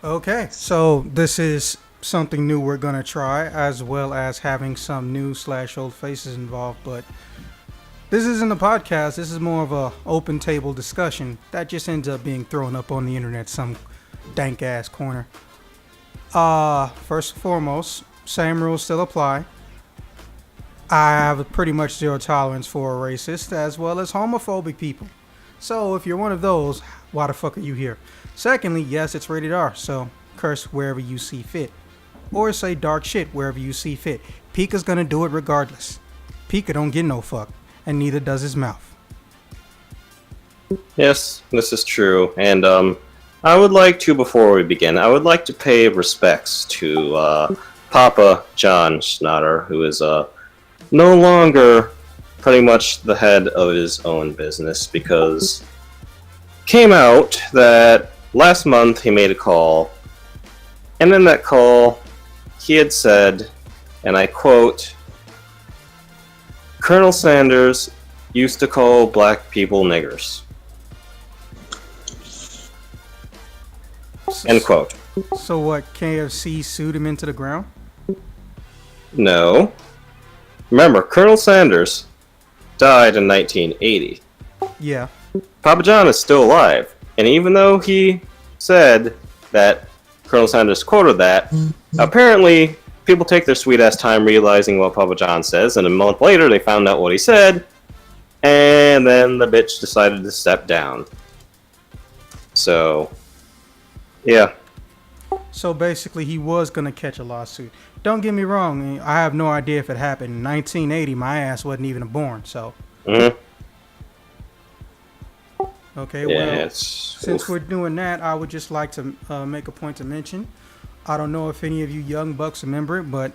Okay, so this is something new we're gonna try, as well as having some new slash old faces involved. But this isn't a podcast. This is more of a open table discussion that just ends up being thrown up on the internet, some dank ass corner. First and foremost, same rules still apply. I have pretty much zero tolerance for racist as well as homophobic people. So if you're one of those, why the fuck are you here? Secondly, yes, it's rated R, so curse wherever you see fit. Or say dark shit wherever you see fit. Pika's gonna do it regardless. Pika don't get no fuck, and neither does his mouth. Yes, this is true. And I would like to, before we begin, I would like to pay respects to Papa John Schnatter, who is no longer pretty much the head of his own business, because came out that last month he made a call, and in that call he had said, and I quote, Colonel Sanders used to call black people niggers. End quote. So what, KFC sued him into the ground? No. Remember, Colonel Sanders died in 1980. Yeah. Papa John is still alive, and even though he said that Colonel Sanders quoted that, apparently people take their sweet ass time realizing what Papa John says, and a month later they found out what he said, and then the bitch decided to step down. So, yeah. So basically, he was gonna catch a lawsuit. Don't get me wrong. I have no idea if it happened in 1980. My ass wasn't even born. So. Mm-hmm. Okay. Yeah, well, since we're doing that, I would just like to make a point to mention. I don't know if any of you young bucks remember it, but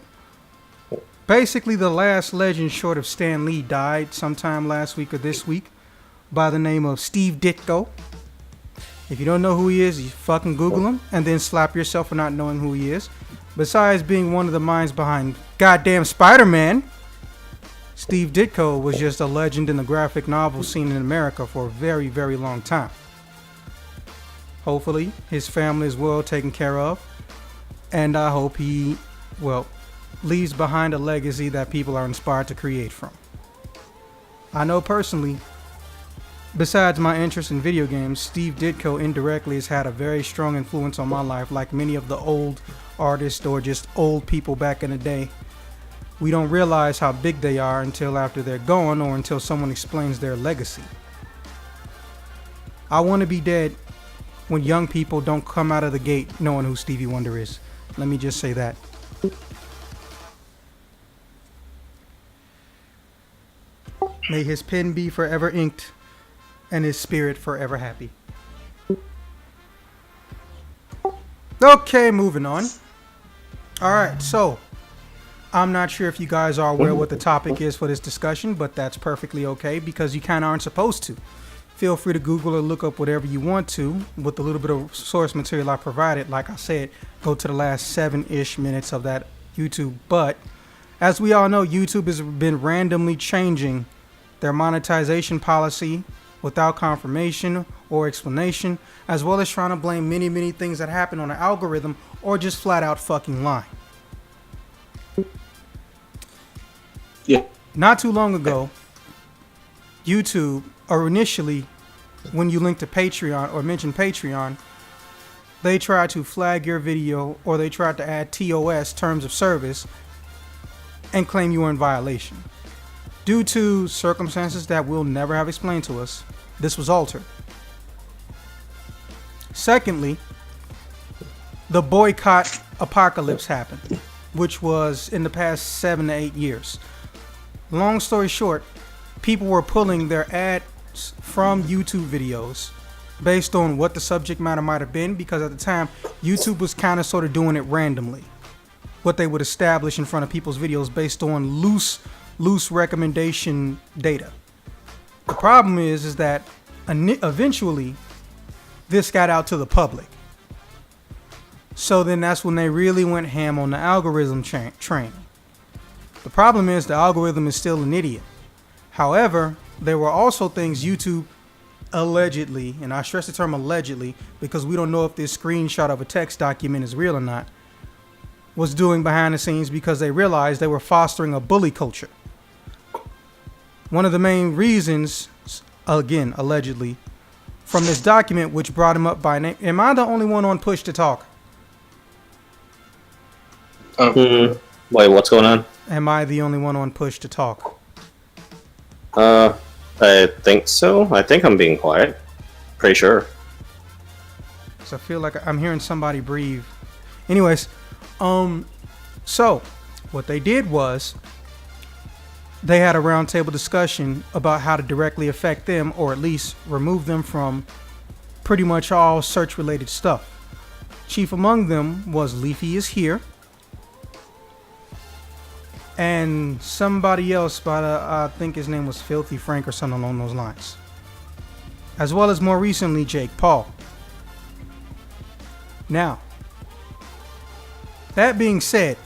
basically the last legend short of Stan Lee died sometime last week or this week by the name of Steve Ditko. If you don't know who he is, you fucking Google him and then slap yourself for not knowing who he is. Besides being one of the minds behind goddamn Spider-Man, Steve Ditko was just a legend in the graphic novel scene in America for a very, very long time. Hopefully, his family is well taken care of, and I hope he, leaves behind a legacy that people are inspired to create from. I know personally, besides my interest in video games, Steve Ditko indirectly has had a very strong influence on my life, like many of the old artists or just old people back in the day. We don't realize how big they are until after they're gone or until someone explains their legacy. I want to be dead when young people don't come out of the gate knowing who Stevie Wonder is. Let me just say that. May his pen be forever inked and his spirit forever happy. Okay, moving on. Alright, so I'm not sure if you guys are aware what the topic is for this discussion, but that's perfectly okay because you kind of aren't supposed to. Feel free to Google or look up whatever you want to with a little bit of source material I provided. Like I said, go to the last 7-ish minutes of that YouTube. But as we all know, YouTube has been randomly changing their monetization policy without confirmation or explanation, as well as trying to blame many, many things that happen on the algorithm or just flat out fucking lying. Yeah. Not too long ago, YouTube, or initially, when you link to Patreon or mention Patreon, they tried to flag your video or they tried to add TOS, terms of service, and claim you were in violation. Due to circumstances that we'll never have explained to us, this was altered. Secondly, the boycott apocalypse happened, which was in the past 7 to 8 years. Long story short, people were pulling their ads from YouTube videos based on what the subject matter might have been, because at the time, YouTube was kind of sort of doing it randomly. What they would establish in front of people's videos based on loose recommendation data. The problem is that eventually this got out to the public. So then that's when they really went ham on the algorithm train. The problem is the algorithm is still an idiot. However, there were also things YouTube allegedly, and I stress the term allegedly because we don't know if this screenshot of a text document is real or not, was doing behind the scenes because they realized they were fostering a bully culture. One of the main reasons, again, allegedly, from this document, which brought him up by name. Am I the only one on push to talk? Wait, what's going on? Am I the only one on push to talk? I think so. I think I'm being quiet. Pretty sure. So I feel like I'm hearing somebody breathe. Anyways, so what they did was they had a roundtable discussion about how to directly affect them, or at least remove them from pretty much all search-related stuff. Chief among them was Leafy is here, and somebody else, but I think his name was Filthy Frank or something along those lines, as well as more recently Jake Paul. Now, that being said,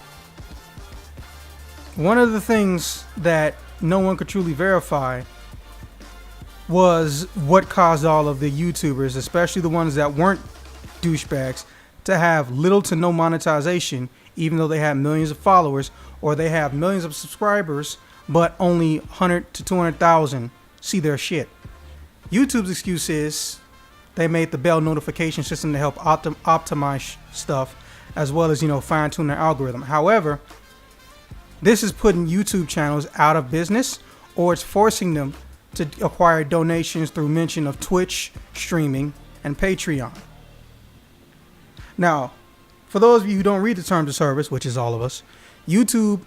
one of the things that no one could truly verify was what caused all of the YouTubers, especially the ones that weren't douchebags, to have little to no monetization, even though they had millions of followers, or they have millions of subscribers, but only 100 to 200,000 see their shit. YouTube's excuse is they made the bell notification system to help optimize stuff, as well as, fine-tune their algorithm. However, this is putting YouTube channels out of business, or it's forcing them to acquire donations through mention of Twitch, streaming, and Patreon. Now, for those of you who don't read the terms of service, which is all of us, YouTube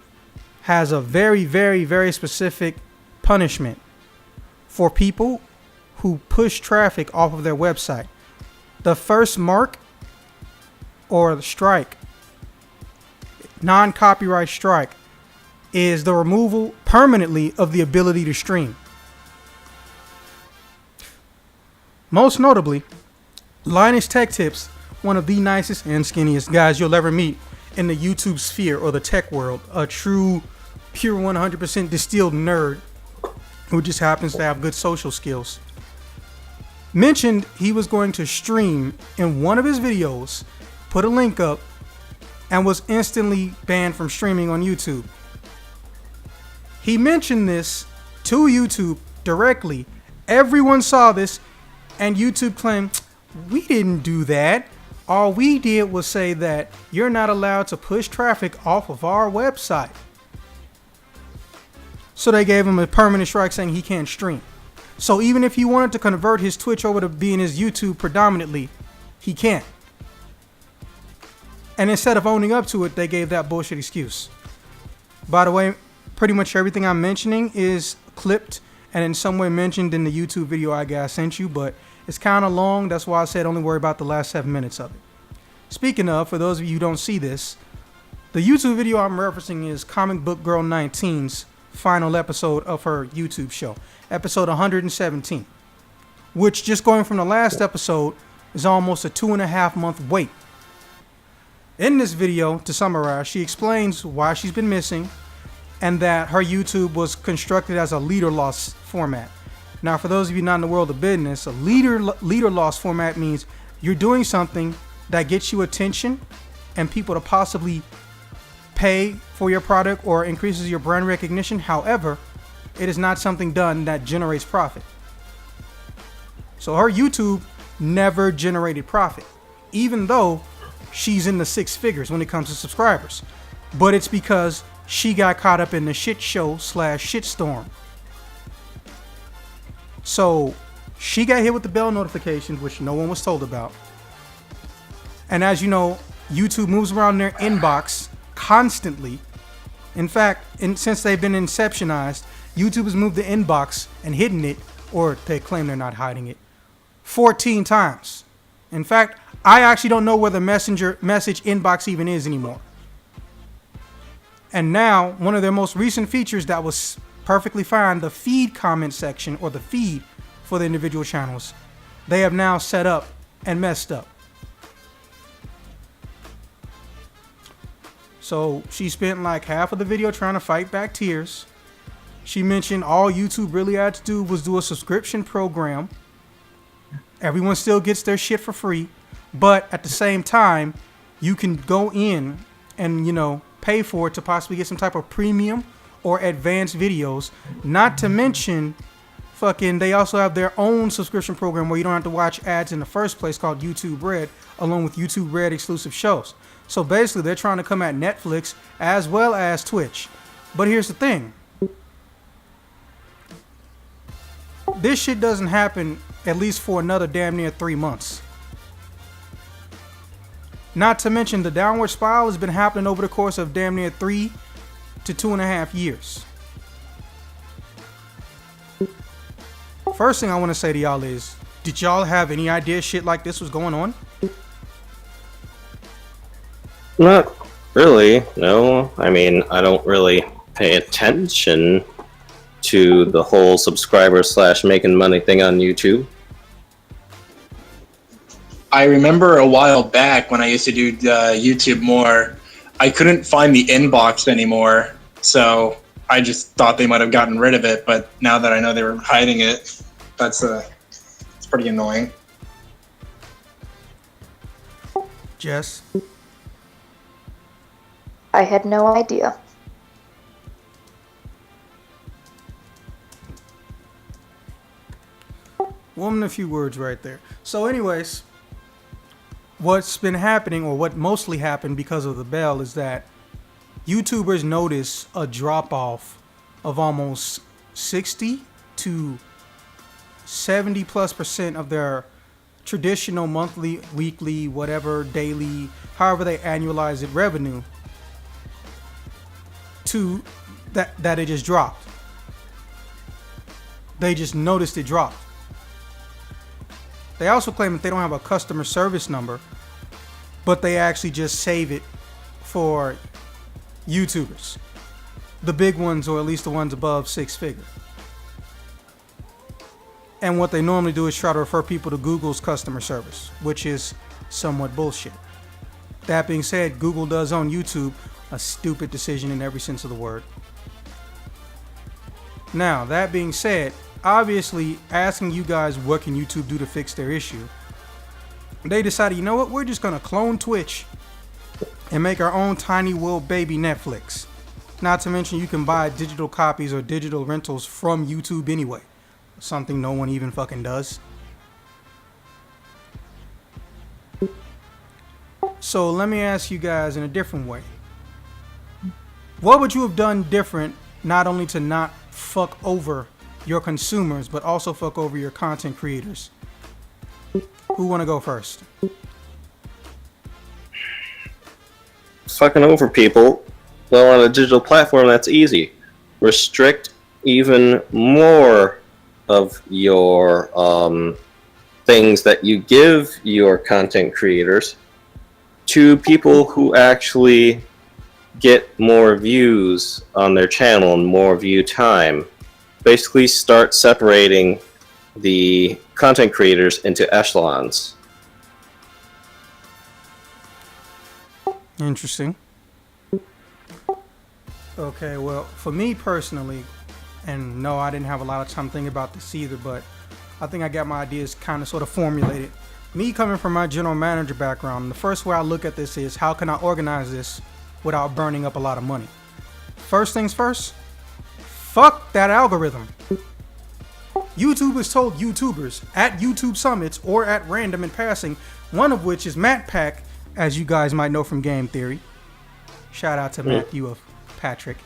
has a very, very, very specific punishment for people who push traffic off of their website. The first mark, or the strike, non-copyright strike, is the removal permanently of the ability to stream. Most notably, Linus Tech Tips, one of the nicest and skinniest guys you'll ever meet in the YouTube sphere or the tech world, a true, pure 100% distilled nerd who just happens to have good social skills, mentioned he was going to stream in one of his videos, put a link up, and was instantly banned from streaming on YouTube. He mentioned this to YouTube directly. Everyone saw this, and YouTube claimed, we didn't do that. All we did was say that you're not allowed to push traffic off of our website. So they gave him a permanent strike saying he can't stream. So even if he wanted to convert his Twitch over to being his YouTube predominantly, he can't. And instead of owning up to it, they gave that bullshit excuse. By the way, pretty much everything I'm mentioning is clipped and in some way mentioned in the YouTube video I sent you, but it's kind of long. That's why I said only worry about the last 7 minutes of it. Speaking of, for those of you who don't see this, the YouTube video I'm referencing is Comic Book Girl 19's final episode of her YouTube show, episode 117, which, just going from the last episode, is almost a 2.5 month wait. In this video, to summarize, she explains why she's been missing and that her YouTube was constructed as a leader loss format. Now, for those of you not in the world of business, a leader loss format means you're doing something that gets you attention and people to possibly pay for your product or increases your brand recognition. However, it is not something done that generates profit. So her YouTube never generated profit, even though she's in the 6 figures when it comes to subscribers. But it's because she got caught up in the shit show / shitstorm. So she got hit with the bell notifications, which no one was told about. And as you know, YouTube moves around their inbox constantly. In fact, since they've been inceptionized, YouTube has moved the inbox and hidden it, or they claim they're not hiding it, 14 times. In fact, I actually don't know where the message inbox even is anymore. And now, one of their most recent features that was perfectly fine, the feed comment section, or the feed for the individual channels, they have now set up and messed up. So she spent like half of the video trying to fight back tears. She mentioned all YouTube really had to do was do a subscription program Everyone still gets their shit for free, but at the same time, you can go in and, you know, pay for it to possibly get some type of premium or advanced videos. Not to mention, fucking, they also have their own subscription program where you don't have to watch ads in the first place called YouTube Red, along with YouTube Red exclusive shows. So basically, they're trying to come at Netflix as well as Twitch. But here's the thing. This shit doesn't happen at least for another damn near 3 months. Not to mention the downward spiral has been happening over the course of damn near 3 to 2.5 years. First thing I want to say to y'all is, did y'all have any idea shit like this was going on? Not really, no. I mean, I don't really pay attention to the whole subscriber / making money thing on YouTube. I remember a while back when I used to do YouTube more, I couldn't find the inbox anymore, so I just thought they might have gotten rid of it, but now that I know they were hiding it, it's pretty annoying. Jess? I had no idea. Woman, a few words right there. So anyways, what's been happening, or what mostly happened because of the bell, is that YouTubers notice a drop-off of almost 60 to 70+% of their traditional monthly, weekly, whatever, daily, however they annualize it, revenue, to that it just dropped. They just noticed it dropped. They also claim that they don't have a customer service number, but they actually just save it for YouTubers. The big ones, or at least the ones above 6 figure. And what they normally do is try to refer people to Google's customer service, which is somewhat bullshit. That being said, Google does own YouTube, a stupid decision in every sense of the word. Now, that being said, obviously asking you guys what can YouTube do to fix their issue, they decided, you know what, we're just gonna clone Twitch and make our own tiny little baby Netflix. Not to mention you can buy digital copies or digital rentals from YouTube anyway. Something no one even fucking does. So let me ask you guys in a different way. What would you have done different, not only to not fuck over your consumers, but also fuck over your content creators? Who want to go first? Fucking over people. Well, on a digital platform, that's easy. Restrict even more of your things that you give your content creators to people who actually get more views on their channel and more view time. Basically start separating the content creators into echelons. Interesting. Okay, well, for me personally, and no, I didn't have a lot of time thinking about this either, but I think I got my ideas kind of sort of formulated. Me coming from my general manager background, the first way I look at this is how can I organize this without burning up a lot of money? First things first, fuck that algorithm. YouTube has told YouTubers at YouTube summits or at random in passing, one of which is Matt Pack, as you guys might know from Game Theory. Shout out to Matthew of Patrick.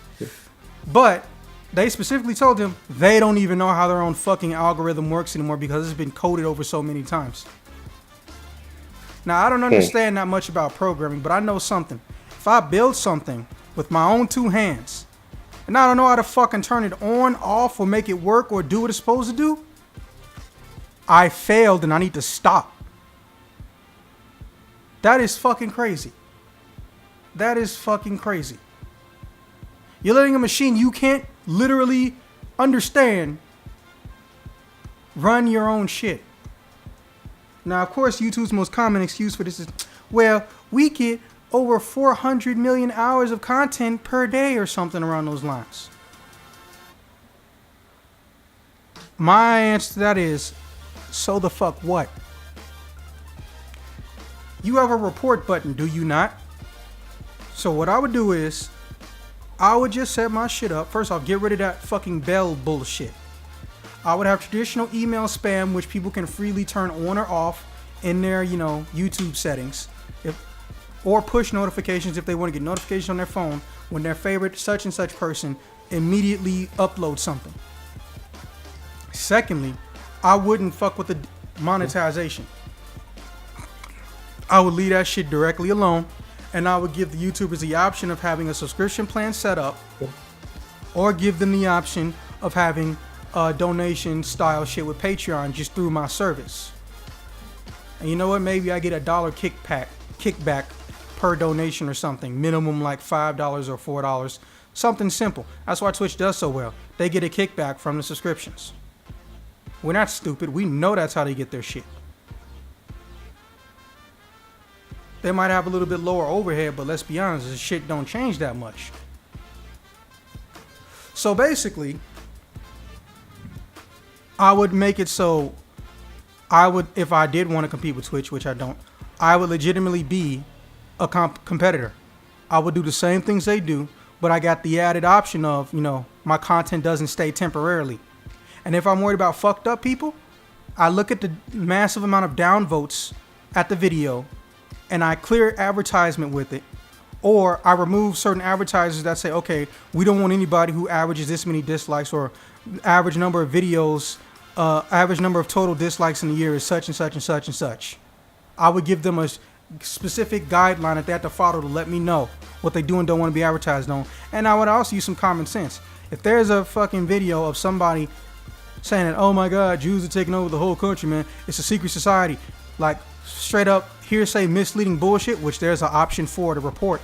But they specifically told him they don't even know how their own fucking algorithm works anymore because it's been coded over so many times. Now, I don't understand that much about programming, but I know something. If I build something with my own 2 hands, and I don't know how to fucking turn it on, off, or make it work, or do what it's supposed to do, I failed and I need to stop. That is fucking crazy. That is fucking crazy. You're letting a machine you can't literally understand run your own shit. Now, of course, YouTube's most common excuse for this is, well, we get over 400 million hours of content per day or something around those lines. My answer to that is, so the fuck what? You have a report button, do you not? So what I would do is, I would just set my shit up. First off, get rid of that fucking bell bullshit. I would have traditional email spam, which people can freely turn on or off in their, YouTube settings. Or push notifications if they want to get notifications on their phone when their favorite such and such person immediately uploads something. Secondly, I wouldn't fuck with the monetization. I would leave that shit directly alone, and I would give the YouTubers the option of having a subscription plan set up, or give them the option of having a donation style shit with Patreon just through my service. And you know what? Maybe I get $1 kickback per donation or something. Minimum like $5 or $4. Something simple. That's why Twitch does so well. They get a kickback from the subscriptions. We're not stupid. We know that's how they get their shit. They might have a little bit lower overhead, but let's be honest, the shit don't change that much. So basically, I would make it so if I did want to compete with Twitch, which I don't, I would legitimately be a competitor. I would do the same things they do, but I got the added option of, my content doesn't stay temporarily. And if I'm worried about fucked up people, I look at the massive amount of downvotes at the video and I clear advertisement with it. Or I remove certain advertisers that say, okay, we don't want anybody who averages this many dislikes, or average number of videos, average number of total dislikes in a year is such and such and such and such. I would give them a specific guideline that they have to follow to let me know what they do and don't want to be advertised on. And I would also use some common sense. If there's a fucking video of somebody saying that, oh my God, Jews are taking over the whole country, man, it's a secret society, like straight up hearsay misleading bullshit, which there's an option for to report,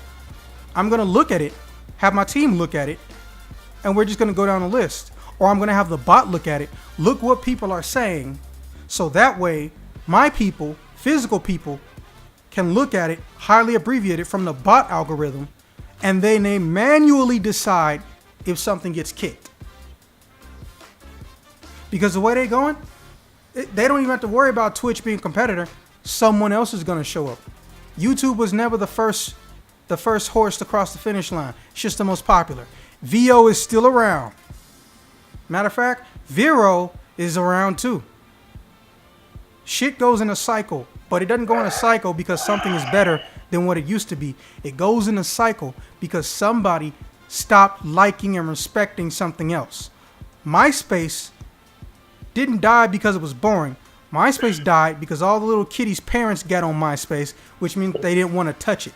I'm going to look at it, have my team look at it, and we're just going to go down the list. Or I'm going to have the bot look at it, look what people are saying, so that way my people, physical people, can look at it, highly abbreviate it from the bot algorithm, and then they manually decide if something gets kicked. Because the way they're going, they don't even have to worry about Twitch being a competitor. Someone else is going to show up. YouTube was never the first horse to cross the finish line. It's just the most popular. VO is still around. Matter of fact, Vero is around too. Shit goes in a cycle, but it doesn't go in a cycle because something is better than what it used to be. It goes in a cycle because somebody stopped liking and respecting something else. MySpace didn't die because it was boring. MySpace died because all the little kiddies' parents got on MySpace, which means they didn't want to touch it.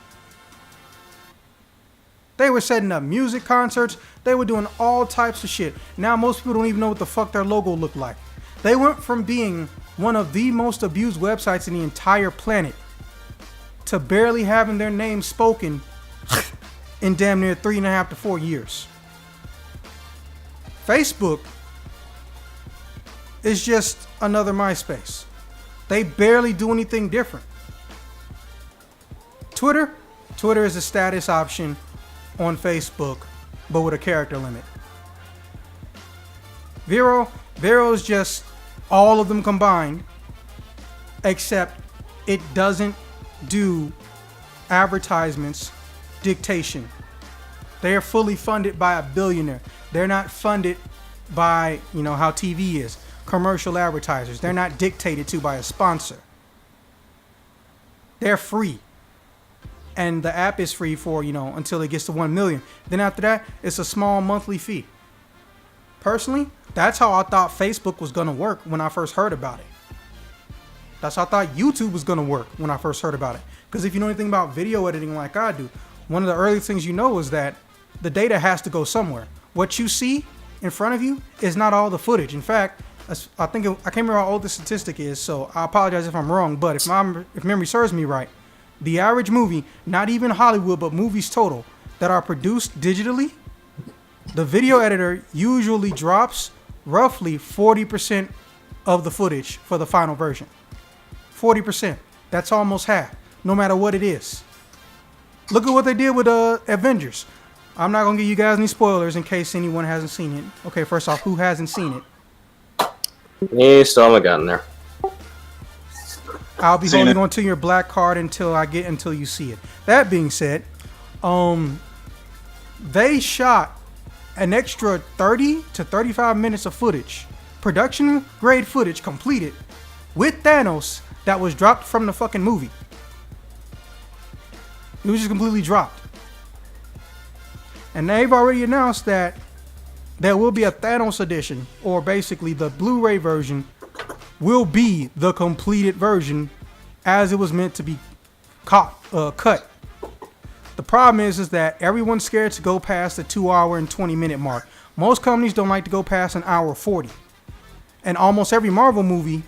They were setting up music concerts. They were doing all types of shit. Now most people don't even know what the fuck their logo looked like. They went from being one of the most abused websites in the entire planet to barely having their name spoken in damn near 3.5 to 4 years. Facebook is just another MySpace. They barely do anything different. Twitter is a status option on Facebook, but with a character limit. Vero is just all of them combined, except it doesn't do advertisements, dictation. They are fully funded by a billionaire. They're not funded by, how TV is. Commercial advertisers. They're not dictated to by a sponsor. They're free. And the app is free for, until it gets to 1 million. Then after that, it's a small monthly fee. Personally, that's how I thought Facebook was going to work when I first heard about it. That's how I thought YouTube was going to work when I first heard about it. Because if you know anything about video editing like I do, one of the early things you know is that the data has to go somewhere. What you see in front of you is not all the footage. In fact, I can't remember how old the statistic is, so I apologize if I'm wrong, but if memory serves me right, the average movie, not even Hollywood, but movies total, that are produced digitally, the video editor usually drops roughly 40% of the footage for the final version. 40%. That's almost half, no matter what it is. Look at what they did with Avengers. I'm not going to give you guys any spoilers in case anyone hasn't seen it. Okay, first off, who hasn't seen it? Me, still haven't gotten there. I'll be Seen holding it. on to your black card until you see it. That being said, they shot an extra 30 to 35 minutes of footage, production grade footage completed with Thanos that was dropped from the fucking movie. It was just completely dropped. And they've already announced that there will be a Thanos edition, or basically the Blu-ray version will be the completed version as it was meant to be cut. The problem is that everyone's scared to go past the 2 hour and 20 minute mark. Most companies don't like to go past an hour 40. And almost every Marvel movie,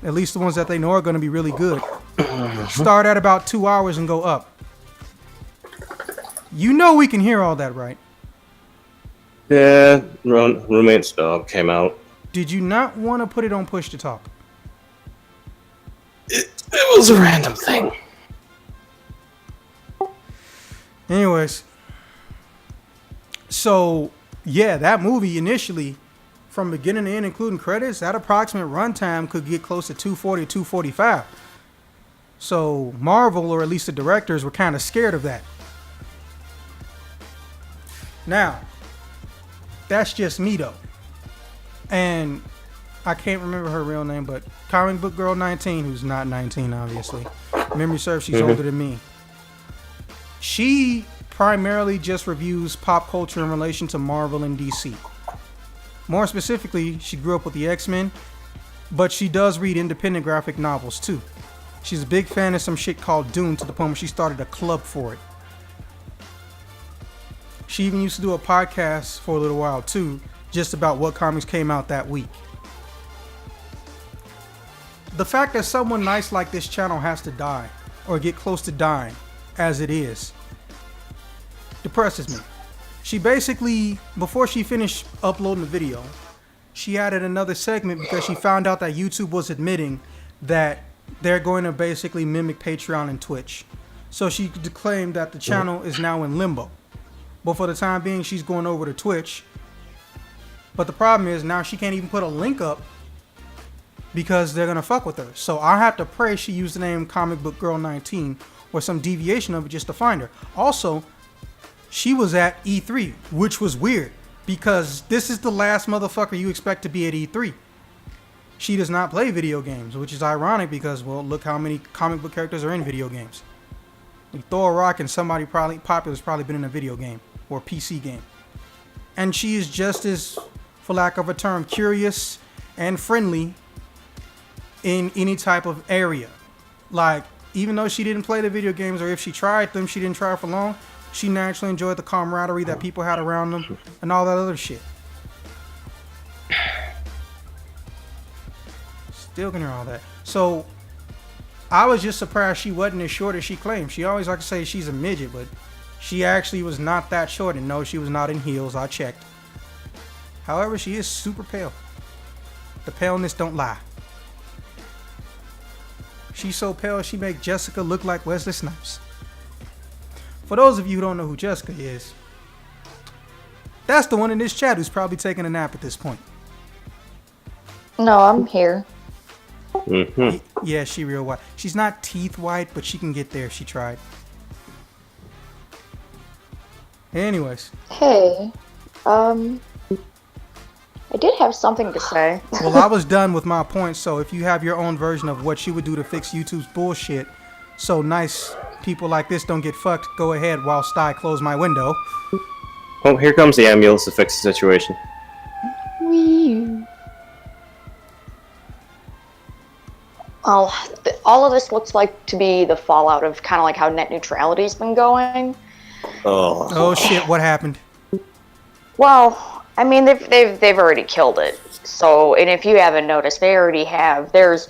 at least the ones that they know are going to be really good, start at about 2 hours and go up. You know we can hear all that, right? Yeah, roommate's dog came out. Did you not want to put it on push to talk? It was a random thing. Anyways, so yeah, that movie initially, from beginning to end, including credits, that approximate runtime could get close to 240 or 245. So Marvel, or at least the directors, were kind of scared of that. Now, that's just me though. And I can't remember her real name, but Comic Book Girl 19, who's not 19 obviously. Memory serves, she's older than me. She primarily just reviews pop culture in relation to Marvel and DC. More specifically, she grew up with the X-Men, but she does read independent graphic novels too. She's a big fan of some shit called Dune, to the point where she started a club for it. She even used to do a podcast for a little while too, just about what comics came out that week. The fact that someone nice like this channel has to die, or get close to dying, as it is, depresses me. She basically, before she finished uploading the video, she added another segment because she found out that YouTube was admitting that they're going to basically mimic Patreon and Twitch. So she claimed that the channel is now in limbo. But for the time being, she's going over to Twitch. But the problem is now she can't even put a link up because they're going to fuck with her. So I have to pray she used the name Comic Book Girl 19 or some deviation of it just to find her. Also, she was at E3, which was weird because this is the last motherfucker you expect to be at E3. She does not play video games, which is ironic because, well, look how many comic book characters are in video games. You throw a rock and somebody probably popular has probably been in a video game or a PC game. And she is just as, for lack of a term, curious and friendly in any type of area. Like, even though she didn't play the video games, or if she tried them, she didn't try for long, she naturally enjoyed the camaraderie that people had around them and all that other shit. Still can hear all that. So I was just surprised she wasn't as short as she claimed. She always like to say she's a midget, but she actually was not that short. And no, she was not in heels. I checked. However, she is super pale. The paleness don't lie. She's so pale she make Jessica look like Wesley Snipes. For those of you who don't know who Jessica is, that's the one in this chat who's probably taking a nap at this point. No, I'm here. Mm-hmm. Yeah, she real white. She's not teeth white, but she can get there if she tried. Anyways. Hey, I did have something to say. Well, I was done with my points, so if you have your own version of what you would do to fix YouTube's bullshit so nice people like this don't get fucked, go ahead whilst I close my window. Well, here comes the ambulance to fix the situation. Wee. Well, all of this looks like to be the fallout of kind of like how net neutrality's been going. Oh Shit, what happened? Well, I mean, they've already killed it. So, and if you haven't noticed, they already have. There's,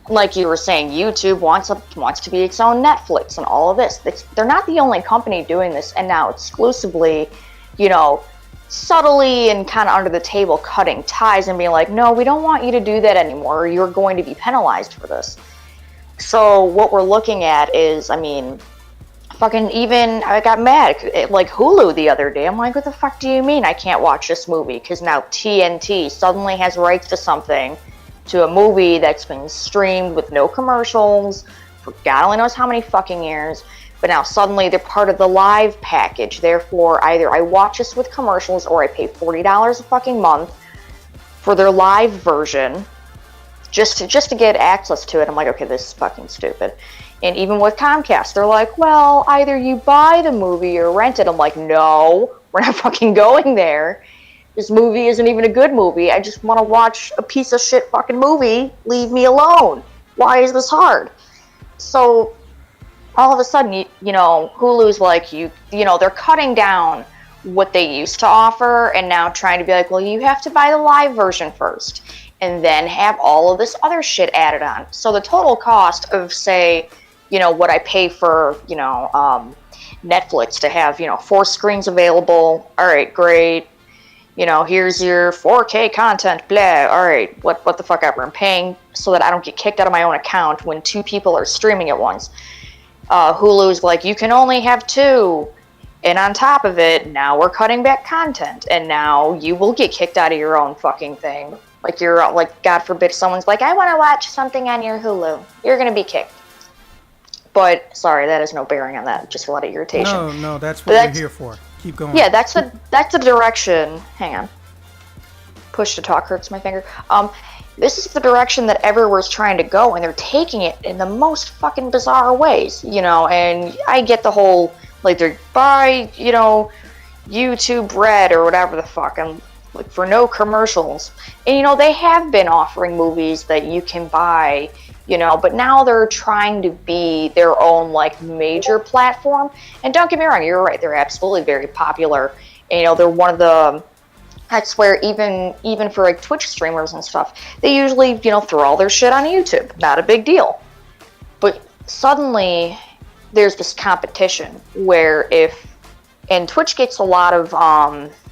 like you were saying, YouTube wants to be its own Netflix and all of this. They're not the only company doing this, and now exclusively, you know, subtly and kind of under the table cutting ties and being like, no, we don't want you to do that anymore. You're going to be penalized for this. So what we're looking at is, I mean, fucking even, I got mad, like Hulu the other day. I'm like, what the fuck do you mean I can't watch this movie? Because now TNT suddenly has rights to something to a movie that's been streamed with no commercials for God only knows how many fucking years. But now suddenly they're part of the live package. Therefore, either I watch this with commercials or I pay $40 a fucking month for their live version just to get access to it. I'm like, okay, this is fucking stupid. And even with Comcast, they're like, well, either you buy the movie or rent it. I'm like, no, we're not fucking going there. This movie isn't even a good movie. I just want to watch a piece of shit fucking movie. Leave me alone. Why is this hard? So all of a sudden, you know, Hulu's like, you know, they're cutting down what they used to offer and now trying to be like, well, you have to buy the live version first and then have all of this other shit added on. So the total cost of, say, you know, what I pay for, you know, Netflix to have, you know, 4 screens available. All right, great. You know, here's your 4K content, blah. All right, what the fuck ever. I'm paying so that I don't get kicked out of my own account when 2 people are streaming at once. Hulu's like, you can only have 2. And on top of it, now we're cutting back content. And now you will get kicked out of your own fucking thing. Like, you're, like, God forbid someone's like, I want to watch something on your Hulu. You're going to be kicked. But, sorry, that has no bearing on that. Just a lot of irritation. No, that's what we're here for. Keep going. Yeah, that's the direction. Hang on. Push to talk hurts my finger. This is the direction that everywhere's trying to go, and they're taking it in the most fucking bizarre ways, you know, and I get the whole, like, they're buy, you know, YouTube Red or whatever the fuck, and, like, for no commercials. And, you know, they have been offering movies that you can buy, you know, but now they're trying to be their own, like, major platform. And don't get me wrong, you're right, they're absolutely very popular. And, you know, they're one of the, I swear, even for, like, Twitch streamers and stuff, they usually, you know, throw all their shit on YouTube. Not a big deal. But suddenly, there's this competition where and Twitch gets a lot of,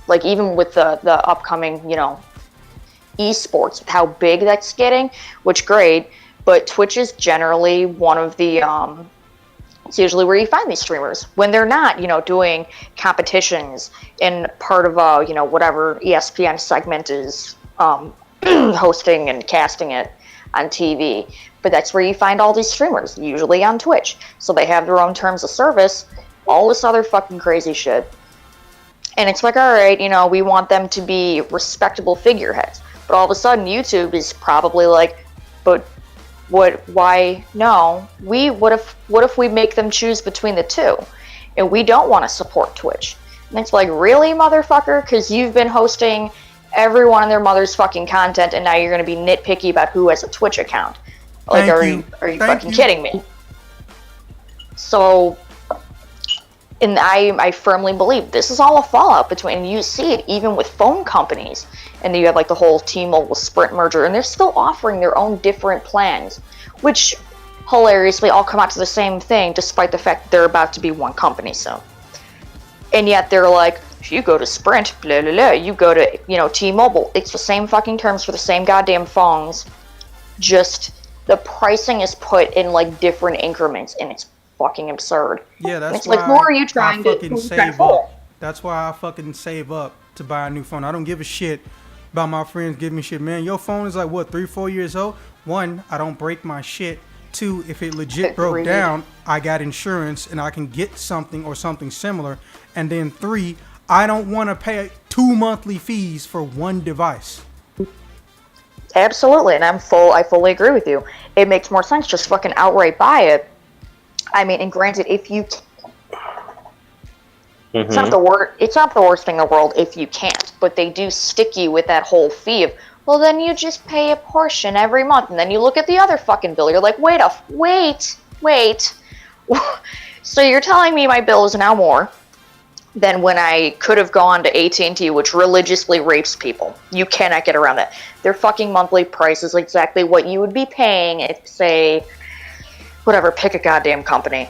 like, even with the upcoming, you know, esports, how big that's getting, which great. But Twitch is generally one of the, it's usually where you find these streamers when they're not, you know, doing competitions in part of, you know, whatever ESPN segment is hosting and casting it on TV. But that's where you find all these streamers, usually on Twitch. So they have their own terms of service, all this other fucking crazy shit. And it's like, all right, you know, we want them to be respectable figureheads. But all of a sudden, YouTube is probably like, but why no? What if we make them choose between the two? And we don't want to support Twitch. And it's like, really, motherfucker? Because you've been hosting every one of their mother's fucking content, and now you're going to be nitpicky about who has a Twitch account. Like, are you fucking kidding me? So, and I firmly believe this is all a fallout between, and you see it even with phone companies. And then you have, like, the whole T-Mobile Sprint merger, and they're still offering their own different plans, which hilariously all come out to the same thing, despite the fact that they're about to be one company soon. And yet they're like, if you go to Sprint, blah, blah, blah, you go to, you know, T-Mobile, it's the same fucking terms for the same goddamn phones, just the pricing is put in, like, different increments, and it's fucking absurd. Yeah, that's it's like, who are you trying to save up? That's why I fucking save up to buy a new phone. I don't give a shit about my friends giving me shit. Man, your phone is like, what, 3-4 years old? 1, I don't break my shit. 2, if it legit broke down, I got insurance and I can get something or something similar. And then 3, I don't want to pay 2 monthly fees for one device. Absolutely, and I fully agree with you. It makes more sense just fucking outright buy it. I mean, and granted, if you it's not the worst thing in the world if you can't, but they do stick you with that whole fee of, well, then you just pay a portion every month, and then you look at the other fucking bill, you're like, wait. So you're telling me my bill is now more than when I could have gone to AT&T, which religiously rapes people. You cannot get around that. Their fucking monthly price is exactly what you would be paying if, say, whatever, pick a goddamn company.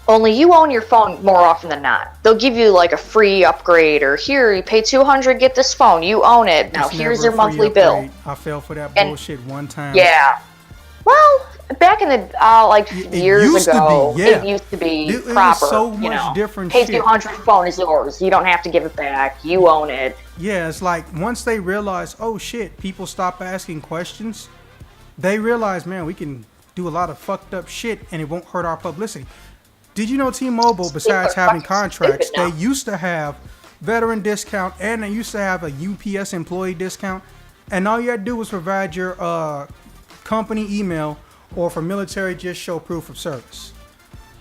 Only you own your phone more often than not. They'll give you, like, a free upgrade, or here, you pay $200, get this phone, you own it. Now, here's your monthly bill. I fell for that bullshit one time. Yeah. Well, back in the like It years used to ago, be, yeah. it used to be It was proper. so you much know, different Hey, shit. 200 phone is yours. You don't have to give it back. You own it. Yeah, it's like once they realize, oh shit, people stop asking questions, they realize, man, we can do a lot of fucked up shit and it won't hurt our publicity. Did you know T-Mobile, besides having contracts, they used to have veteran discount and they used to have a UPS employee discount, and all you had to do was provide your company email, or for military, just show proof of service.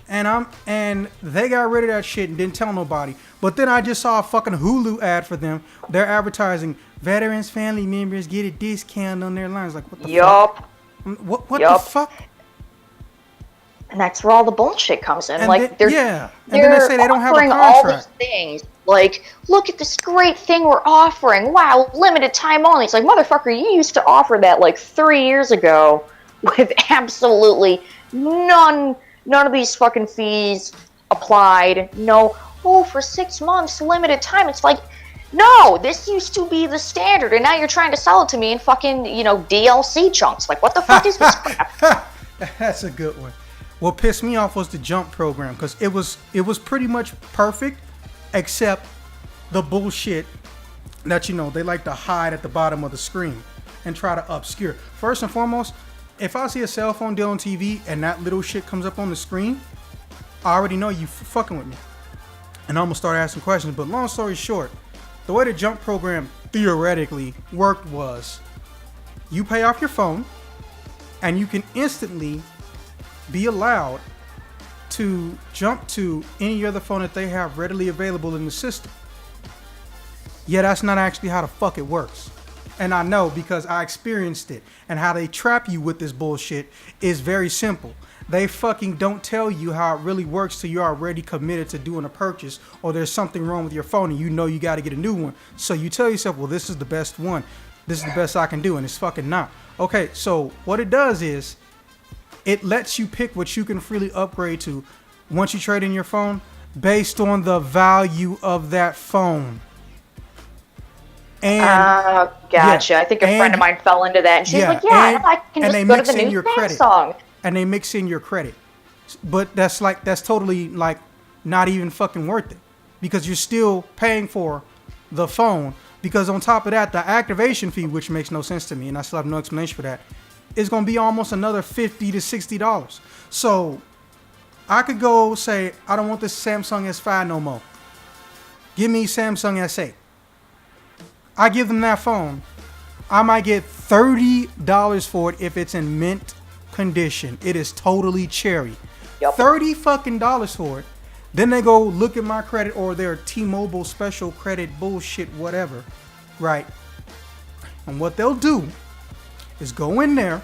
And they got rid of that shit and didn't tell nobody. But then I just saw a fucking Hulu ad for them. They're advertising veterans, family members get a discount on their lines. Like, what the fuck? What the fuck? And that's where all the bullshit comes in. And like, then, and then they say they don't have a offering contract. all these things. Like, look at this great thing we're offering. Wow, limited time only. It's like, motherfucker, you used to offer that like 3 years ago with absolutely none of these fucking fees applied. No, for 6 months, limited time. It's like, no, this used to be the standard, and now you're trying to sell it to me in fucking, DLC chunks. Like, what the fuck is this crap? That's a good one. What pissed me off was the jump program, because it was pretty much perfect, except the bullshit that they like to hide at the bottom of the screen and try to obscure. First and foremost, if I see a cell phone deal on TV and that little shit comes up on the screen, I already know you fucking with me, and I'm gonna start asking questions. But long story short, the way the jump program theoretically worked was, you pay off your phone, and you can instantly be allowed to jump to any other phone that they have readily available in the system. Yeah, that's not actually how the fuck it works. And I know because I experienced it. And how they trap you with this bullshit is very simple. They fucking don't tell you how it really works till you're already committed to doing a purchase, or there's something wrong with your phone and you got to get a new one. So you tell yourself, well, this is the best one. This is the best I can do, and it's fucking not. Okay, so what it does is, it lets you pick what you can freely upgrade to once you trade in your phone based on the value of that phone. And gotcha. I think a friend of mine fell into that, and she's like, I can just go to the new Samsung. And they mix in your credit. But that's totally like not even fucking worth it, because you're still paying for the phone, because on top of that, the activation fee, which makes no sense to me, and I still have no explanation for that, is going to be almost another $50 to $60. So I could go say, I don't want this Samsung S5 no more. Give me Samsung S8. I give them that phone. I might get $30 for it if it's in mint condition. It is totally cherry. Yep. $30 fucking dollars for it. Then they go look at my credit or their T-Mobile special credit bullshit, whatever, right? And what they'll do is go in there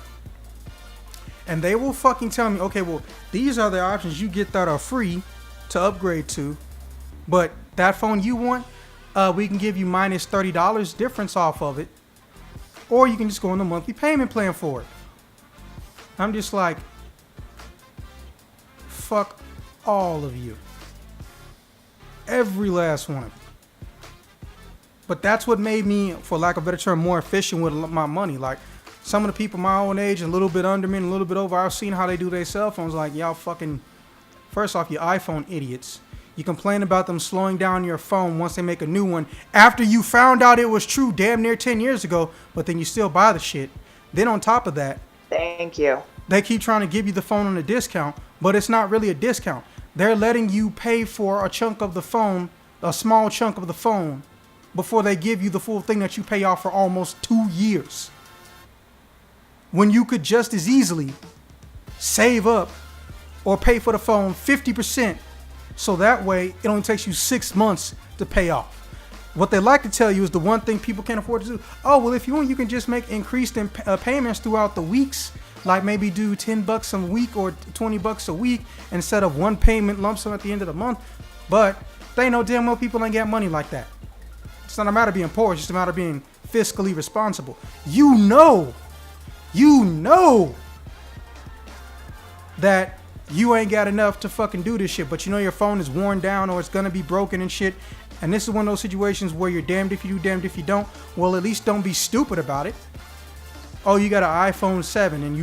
and they will fucking tell me, okay, well, these are the options you get that are free to upgrade to, but that phone you want, we can give you minus $30 difference off of it, or you can just go on the monthly payment plan for it. I'm just like, fuck all of you. Every last one of you. But that's what made me, for lack of a better term, more efficient with my money. Like, some of the people my own age, a little bit under me and a little bit over, I've seen how they do their cell phones. Like, y'all fucking, first off, you iPhone idiots. You complain about them slowing down your phone once they make a new one after you found out it was true damn near 10 years ago, but then you still buy the shit. Then on top of that, thank you, they keep trying to give you the phone on a discount, but it's not really a discount. They're letting you pay for a chunk of the phone, a small chunk of the phone, before they give you the full thing that you pay off for almost 2 years. When you could just as easily save up or pay for the phone 50%, so that way it only takes you 6 months to pay off. What they like to tell you is the one thing people can't afford to do. Oh, well, if you want, you can just make increased payments throughout the weeks, like maybe do $10 a week or $20 a week instead of one payment lump sum at the end of the month. But they know damn well people ain't got money like that. It's not a matter of being poor, it's just a matter of being fiscally responsible. You know that you ain't got enough to fucking do this shit, but you know your phone is worn down or it's gonna be broken and shit. And this is one of those situations where you're damned if you do, damned if you don't. Well, at least don't be stupid about it. Oh, you got an iPhone 7 and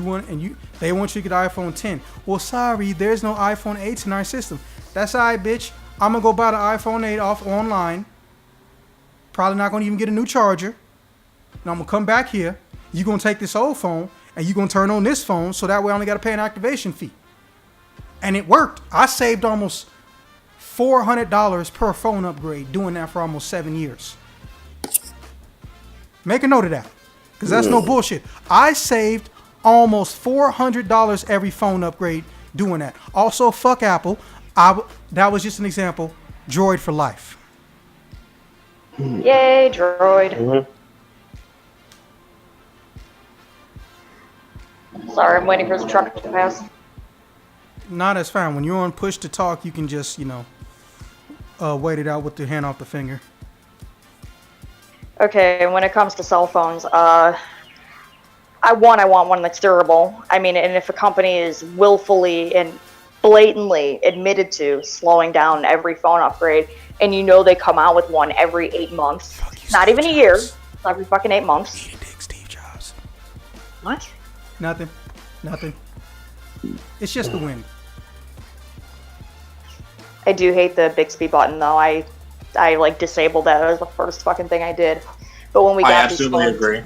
they want you to get an iPhone 10. Well, sorry, there's no iPhone 8s in our system. That's all right, bitch. I'm gonna go buy the iPhone 8 off online. Probably not gonna even get a new charger. And I'm gonna come back here. You gonna take this old phone and you gonna turn on this phone so that way I only gotta pay an activation fee. And it worked. I saved almost $400 per phone upgrade doing that for almost 7 years. Make a note of that. Because that's no bullshit. I saved almost $400 every phone upgrade doing that. Also, fuck Apple. That was just an example. Droid for life. Yay, Droid. Sorry, I'm waiting for the truck to pass. Nah, that's fine. When you're on push to talk, you can just, wait it out with your hand off the finger. Okay, when it comes to cell phones, I want one that's durable. I mean, and if a company is willfully and blatantly admitted to slowing down every phone upgrade, and they come out with one every 8 months, not even a year, every fucking 8 months. Eat a dick, Steve Jobs. What? Nothing. It's just the wind. I do hate the Bixby button, though. I disabled that. That was the first fucking thing I did. But when we got these phones, I absolutely agree.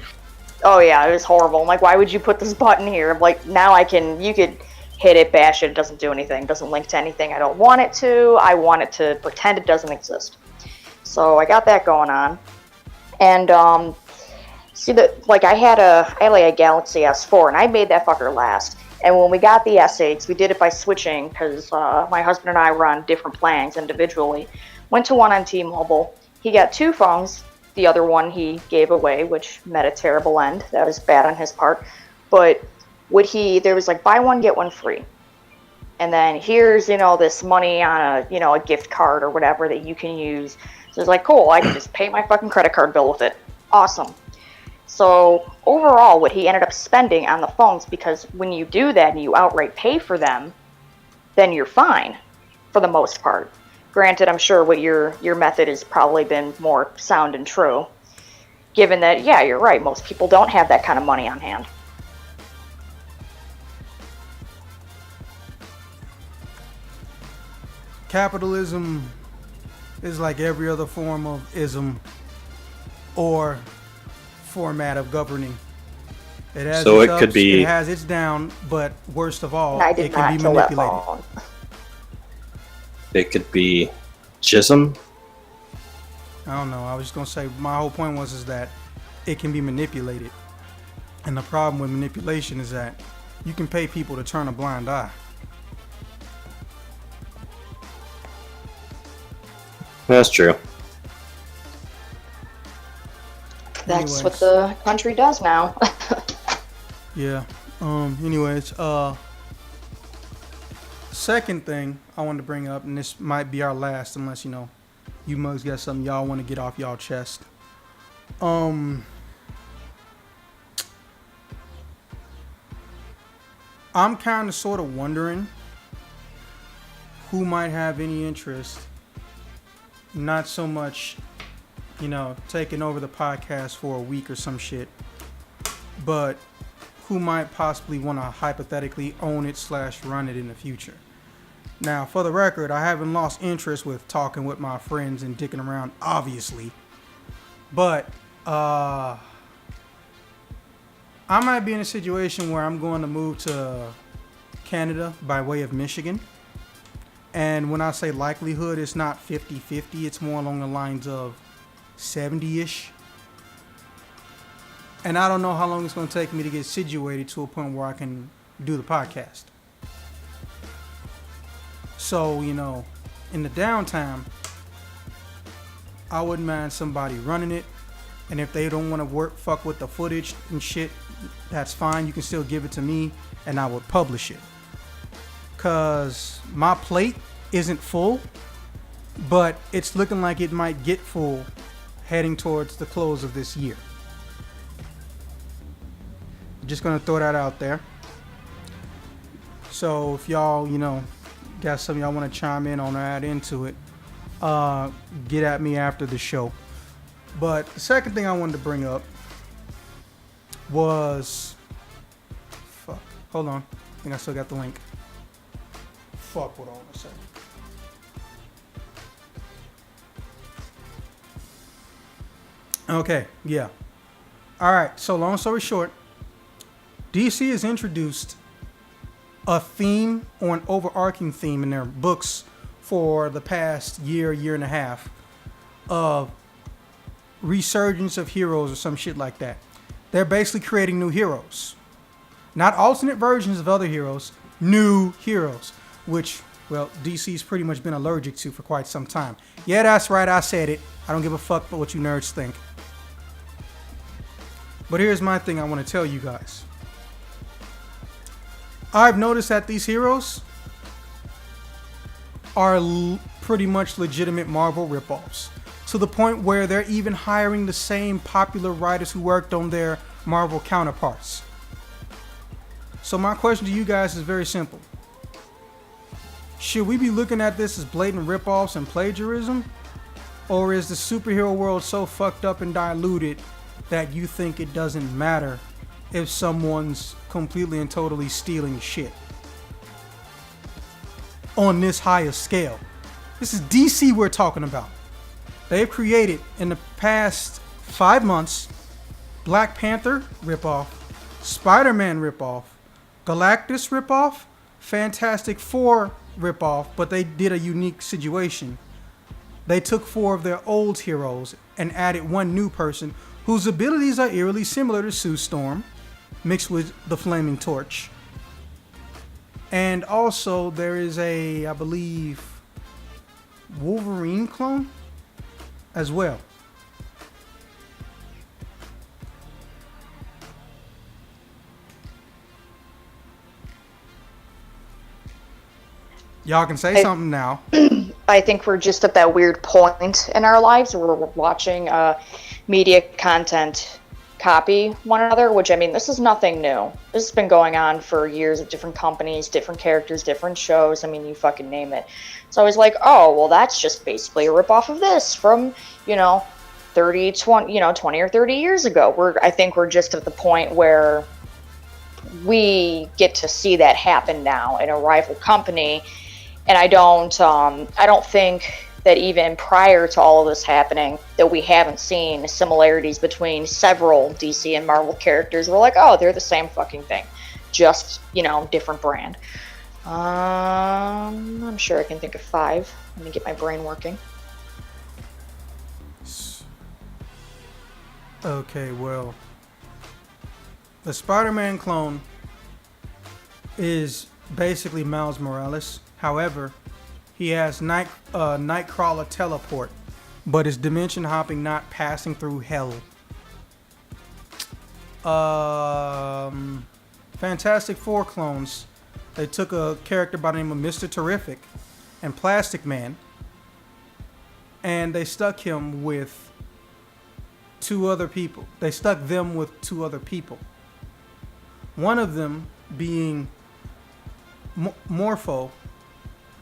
oh yeah, it was horrible. I'm like, why would you put this button here? Like, now you could hit it, bash it, it doesn't do anything. It doesn't link to anything I don't want it to. I want it to pretend it doesn't exist. So I got that going on. And, I had a Galaxy S4, and I made that fucker last. And when we got the S8s, we did it by switching, because my husband and I were on different plans individually. Went to one on T-Mobile. He got 2 phones. The other one he gave away, which met a terrible end. That was bad on his part. But there was buy one, get one free. And then here's, this money on a gift card or whatever that you can use. So it's cool, I can just pay my fucking credit card bill with it. Awesome. So overall, what he ended up spending on the phones, because when you do that and you outright pay for them, then you're fine for the most part. Granted, I'm sure what your method has probably been more sound and true, given that, yeah, you're right, most people don't have that kind of money on hand. Capitalism is like every other form of ism or format of governing. It has So its it could ups, be- it has its down, but worst of all, I it did can not be kill that manipulated. phone. It could be jism. I don't know. I was just gonna say my whole point was that it can be manipulated, and the problem with manipulation is that you can pay people to turn a blind eye. That's true. That's Anyways. what the country does now. Yeah. Anyways, second thing I wanted to bring up, and this might be our last, unless you mugs got something y'all want to get off y'all chest. I'm kind of sort of wondering who might have any interest, not so much, taking over the podcast for a week or some shit, but who might possibly want to hypothetically own it / run it in the future. Now, for the record, I haven't lost interest with talking with my friends and dicking around, obviously, but I might be in a situation where I'm going to move to Canada by way of Michigan. And when I say likelihood, it's not 50-50. It's more along the lines of 70-ish. And I don't know how long it's going to take me to get situated to a point where I can do the podcast. So, in the downtime, I wouldn't mind somebody running it. And if they don't want to fuck with the footage and shit, that's fine. You can still give it to me and I would publish it. Because my plate isn't full, but it's looking like it might get full heading towards the close of this year. Just going to throw that out there. So if y'all, got something y'all want to chime in on or add into it, get at me after the show. But the second thing I wanted to bring up was... Fuck. Hold on. I think I still got the link. Fuck, what I want to say. Okay, yeah. Alright, so long story short, DC has introduced a theme or an overarching theme in their books for the past year and a half of resurgence of heroes or some shit like that. They're basically creating new heroes. Not alternate versions of other heroes, new heroes, which, well, DC's pretty much been allergic to for quite some time. Yeah, that's right, I said it. I don't give a fuck about what you nerds think. But here's my thing I want to tell you guys. I've noticed that these heroes are pretty much legitimate Marvel ripoffs, to the point where they're even hiring the same popular writers who worked on their Marvel counterparts. So my question to you guys is very simple. Should we be looking at this as blatant ripoffs and plagiarism? Or is the superhero world so fucked up and diluted that you think it doesn't matter if someone's completely and totally stealing shit on this higher scale? This is DC we're talking about. They've created in the past 5 months Black Panther ripoff, Spider-Man ripoff, Galactus ripoff, Fantastic Four ripoff, but they did a unique situation. They took 4 of their old heroes and added 1 new person whose abilities are eerily similar to Sue Storm, mixed with the Flaming Torch. And also there is a, I believe, Wolverine clone as well. Y'all can say something now. I think we're just at that weird point in our lives where we're watching media content copy one another, which, I mean, this is nothing new. This has been going on for years with different companies, different characters, different shows. I mean, you fucking name it. So I was like, oh, well, that's just basically a ripoff of this from, 20 or 30 years ago. I think we're just at the point where we get to see that happen now in a rival company. And I don't think that even prior to all of this happening, that we haven't seen similarities between several DC and Marvel characters. We're like, oh, they're the same fucking thing, just, different brand. I'm sure I can think of 5. Let me get my brain working. Okay, well, the Spider-Man clone is basically Miles Morales. However, he has Nightcrawler teleport, but is dimension hopping, not passing through hell. Fantastic Four clones. They took a character by the name of Mr. Terrific and Plastic Man, and they stuck him with 2 other people. They stuck them with 2 other people. One of them being Morpho,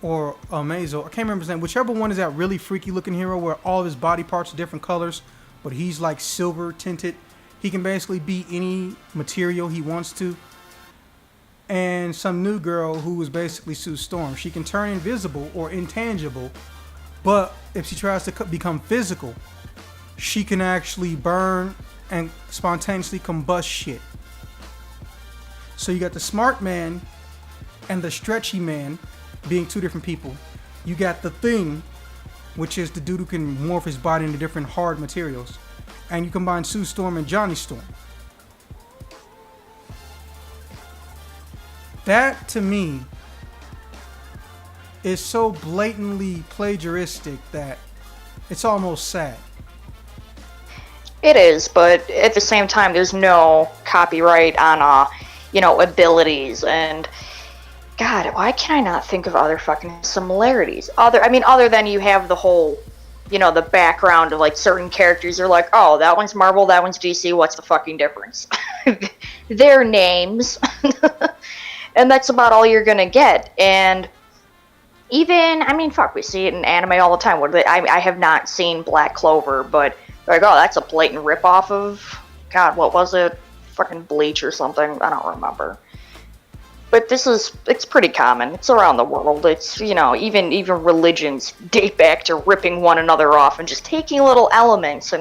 or Amazo, I can't remember his name. Whichever one is that really freaky looking hero where all of his body parts are different colors, but he's like silver tinted. He can basically be any material he wants to. And some new girl who is basically Sue Storm. She can turn invisible or intangible, but if she tries to become physical, she can actually burn and spontaneously combust shit. So you got the smart man and the stretchy man being 2 different people. You got the Thing, which is the dude who can morph his body into different hard materials. And you combine Sue Storm and Johnny Storm. That, to me, is so blatantly plagiaristic that it's almost sad. It is, but at the same time, there's no copyright on, abilities. And God, why can I not think of other fucking similarities? Other than you have the whole, the background of like certain characters are like, oh, that one's Marvel, that one's DC. What's the fucking difference? Their names, and that's about all you're gonna get. And even, we see it in anime all the time. I have not seen Black Clover, but like, oh, that's a blatant ripoff of, God, what was it? fucking bleach or something. I don't remember. But it's pretty common. It's around the world. It's, even religions date back to ripping one another off and just taking little elements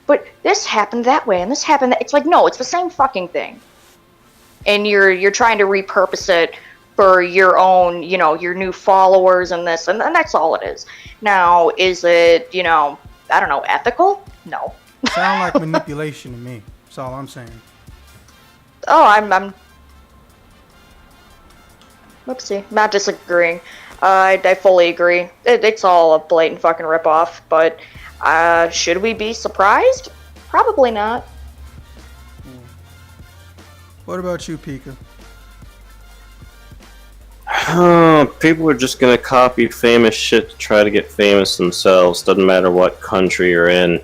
but this happened that way and this happened that. It's like, no, it's the same fucking thing. And you're trying to repurpose it for your own, your new followers and this, and that's all it is. Now, is it, I don't know, ethical? No. Sound like manipulation to me. That's all I'm saying. Oh, I'm whoopsie, not disagreeing. I fully agree. It's all a blatant fucking ripoff, but should we be surprised? Probably not. What about you, Pika? People are just gonna copy famous shit to try to get famous themselves. Doesn't matter what country you're in.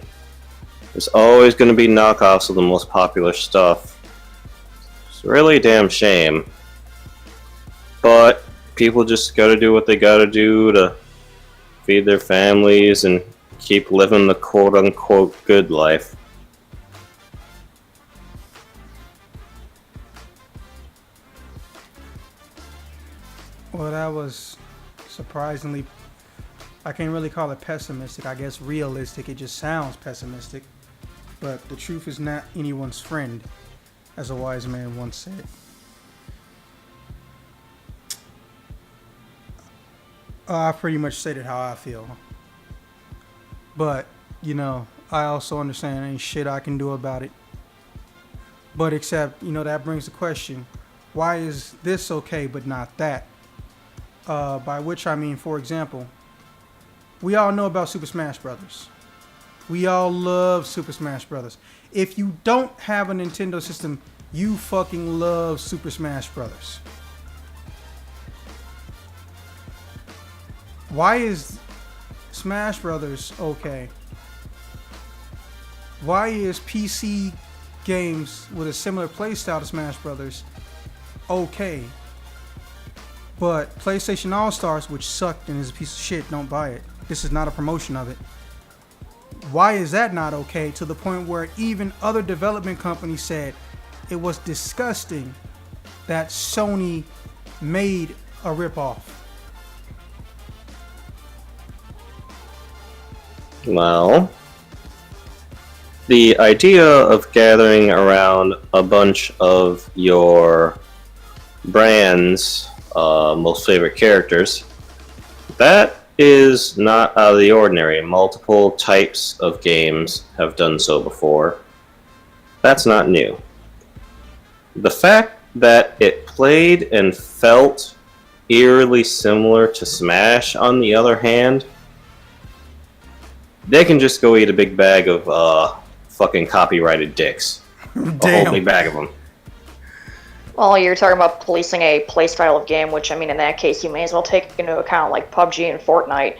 There's always gonna be knockoffs of the most popular stuff. It's really a damn shame. But people just gotta do what they gotta do to feed their families and keep living the quote-unquote good life. Well, that was surprisingly, I can't really call it pessimistic. I guess realistic. It just sounds pessimistic. But the truth is not anyone's friend, as a wise man once said. I pretty much stated how I feel. But, I also understand ain't shit I can do about it. But except, that brings the question, why is this okay but not that? By which I mean, for example, we all know about Super Smash Brothers. We all love Super Smash Brothers. If you don't have a Nintendo system, you fucking love Super Smash Brothers. Why is Smash Brothers okay? Why is PC games with a similar playstyle to Smash Brothers okay? But PlayStation All-Stars, which sucked and is a piece of shit, don't buy it. This is not a promotion of it. Why is that not okay, to the point where even other development companies said it was disgusting that Sony made a ripoff? Well, the idea of gathering around a bunch of your brand's most favorite characters, that is not out of the ordinary. Multiple types of games have done so before. That's not new. The fact that it played and felt eerily similar to Smash, on the other hand, they can just go eat a big bag of fucking copyrighted dicks. A whole big bag of them. Well, you're talking about policing a playstyle of game, which, I mean, in that case, you may as well take into account, like, PUBG and Fortnite.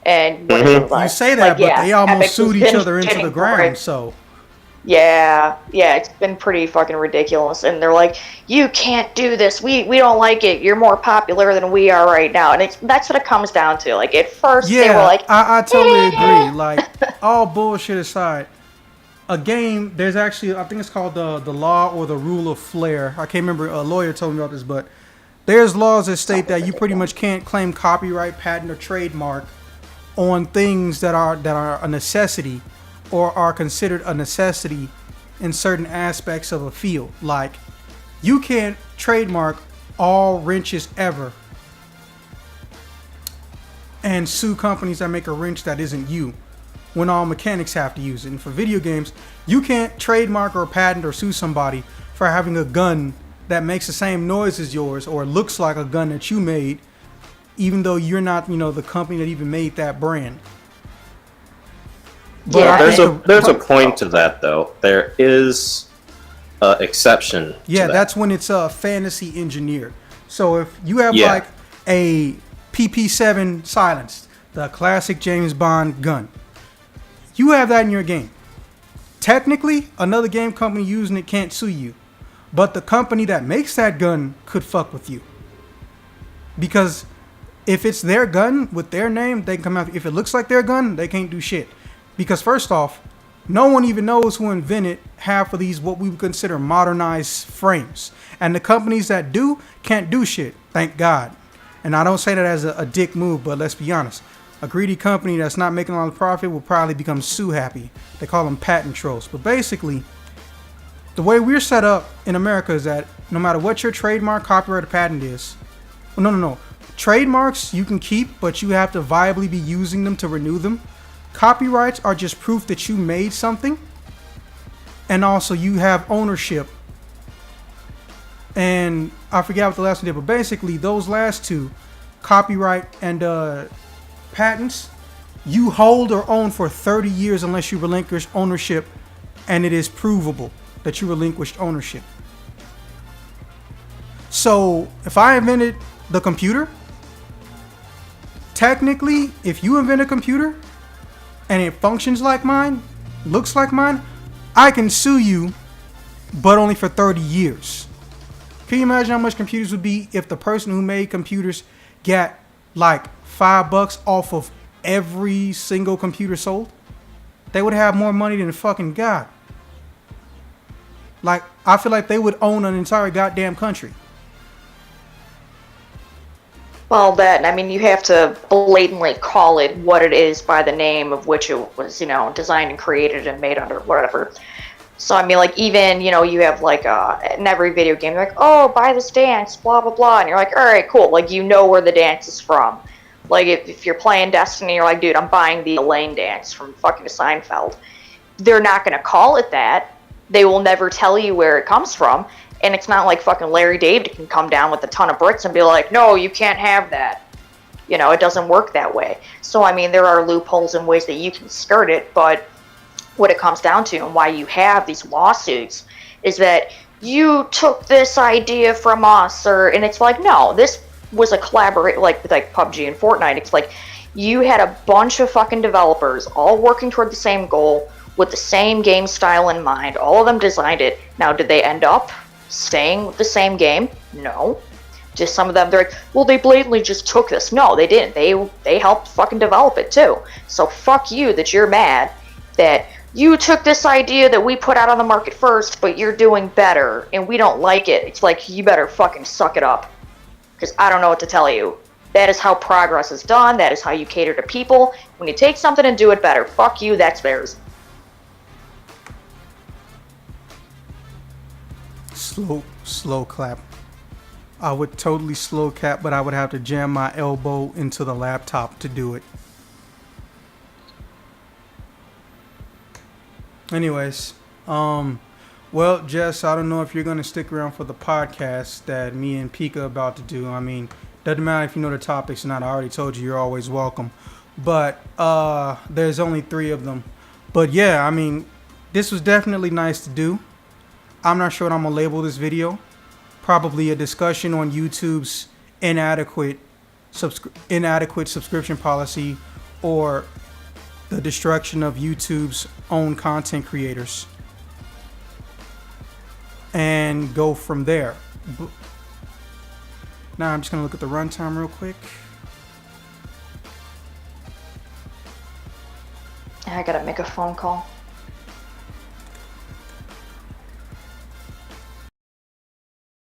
And you say that, but they almost Epic sued each other into the ground, so... Yeah, it's been pretty fucking ridiculous. And they're like, you can't do this. We don't like it. You're more popular than we are right now. And that's what it comes down to. Like, at first, they were like... I totally agree. Like, all bullshit aside, a game, there's actually, I think it's called the law or the rule of flair. I can't remember, a lawyer told me about this, but there's laws that state that you pretty much can't claim copyright, patent, or trademark on things that are a necessity or are considered a necessity in certain aspects of a field. Like, you can't trademark all wrenches ever and sue companies that make a wrench that isn't you, when all mechanics have to use it. And for video games, you can't trademark or patent or sue somebody for having a gun that makes the same noise as yours or looks like a gun that you made, even though you're not, the company that even made that brand. But yeah, there's a point to that, though. There is an exception. Yeah, to that's when it's fantasy engineered. So if you have like a PP7 silenced, the classic James Bond gun, you have that in your game. Technically, another game company using it can't sue you, but the company that makes that gun could fuck with you. Because if it's their gun with their name, they can come out. If it looks like their gun, they can't do shit. Because first off, No one even knows who invented half of these what we would consider modernized frames. And the companies that do can't do shit, thank God. And I don't say that as a dick move, but let's be honest. A greedy company that's not making a lot of profit will probably become sue happy. They call them patent trolls. But basically, the way we're set up in America is that no matter what your trademark, copyright, or patent is, well, no. Trademarks you can keep, but you have to viably be using them to renew them. Copyrights are just proof that you made something, and also you have ownership. And I forgot what the last one did, but basically those last two, copyright and patents, you hold or own for 30 years unless you relinquish ownership, and it is provable that you relinquished ownership. So if I invented the computer, technically, if you invent a computer and it functions like mine, looks like mine, I can sue you, but only for 30 years. Can you imagine how much computers would be if the person who made computers got like $5 off of every single computer sold? They would have more money than fucking God. Like, I feel like they would own an entire goddamn country. Well, I mean, you have to blatantly call it what it is by the name of which it was, designed and created and made under, whatever. So, I mean, like, even, you have, like, in every video game, they're like, oh, buy this dance, blah, blah, blah. And you're like, all right, cool. Like, you know where the dance is from. Like, if you're playing Destiny, you're like, dude, I'm buying the Elaine dance from fucking Seinfeld. They're not going to call it that. They will never tell you where it comes from. And it's not like fucking Larry David can come down with a ton of bricks and be like, no, you can't have that. It doesn't work that way. So, I mean, there are loopholes and ways that you can skirt it, but what it comes down to and why you have these lawsuits is that you took this idea from us, and it's like, no, this was a collaborate, like PUBG and Fortnite. It's like you had a bunch of fucking developers all working toward the same goal with the same game style in mind. All of them designed it. Now, did they end up staying with the same game? No. Just some of them, they're like, well, they blatantly just took this. No, they didn't. They helped fucking develop it too. So fuck you that you're mad that you took this idea that we put out on the market first, but you're doing better and we don't like it. It's like, you better fucking suck it up, because I don't know what to tell you. That is how progress is done. That is how you cater to people. When you take something and do it better, fuck you, that's theirs. Slow clap. I would totally slow clap, but I would have to jam my elbow into the laptop to do it. Anyways, well, Jess, I don't know if you're going to stick around for the podcast that me and Pika about to do. I mean, doesn't matter if you know the topics or not. I already told you, you're always welcome. But there's only 3 of them. But yeah, I mean, this was definitely nice to do. I'm not sure what I'm going to label this video. Probably a discussion on YouTube's inadequate subscription policy, or the destruction of YouTube's own content creators, and go from there. Now I'm just going to look at the runtime real quick. I gotta make a phone call.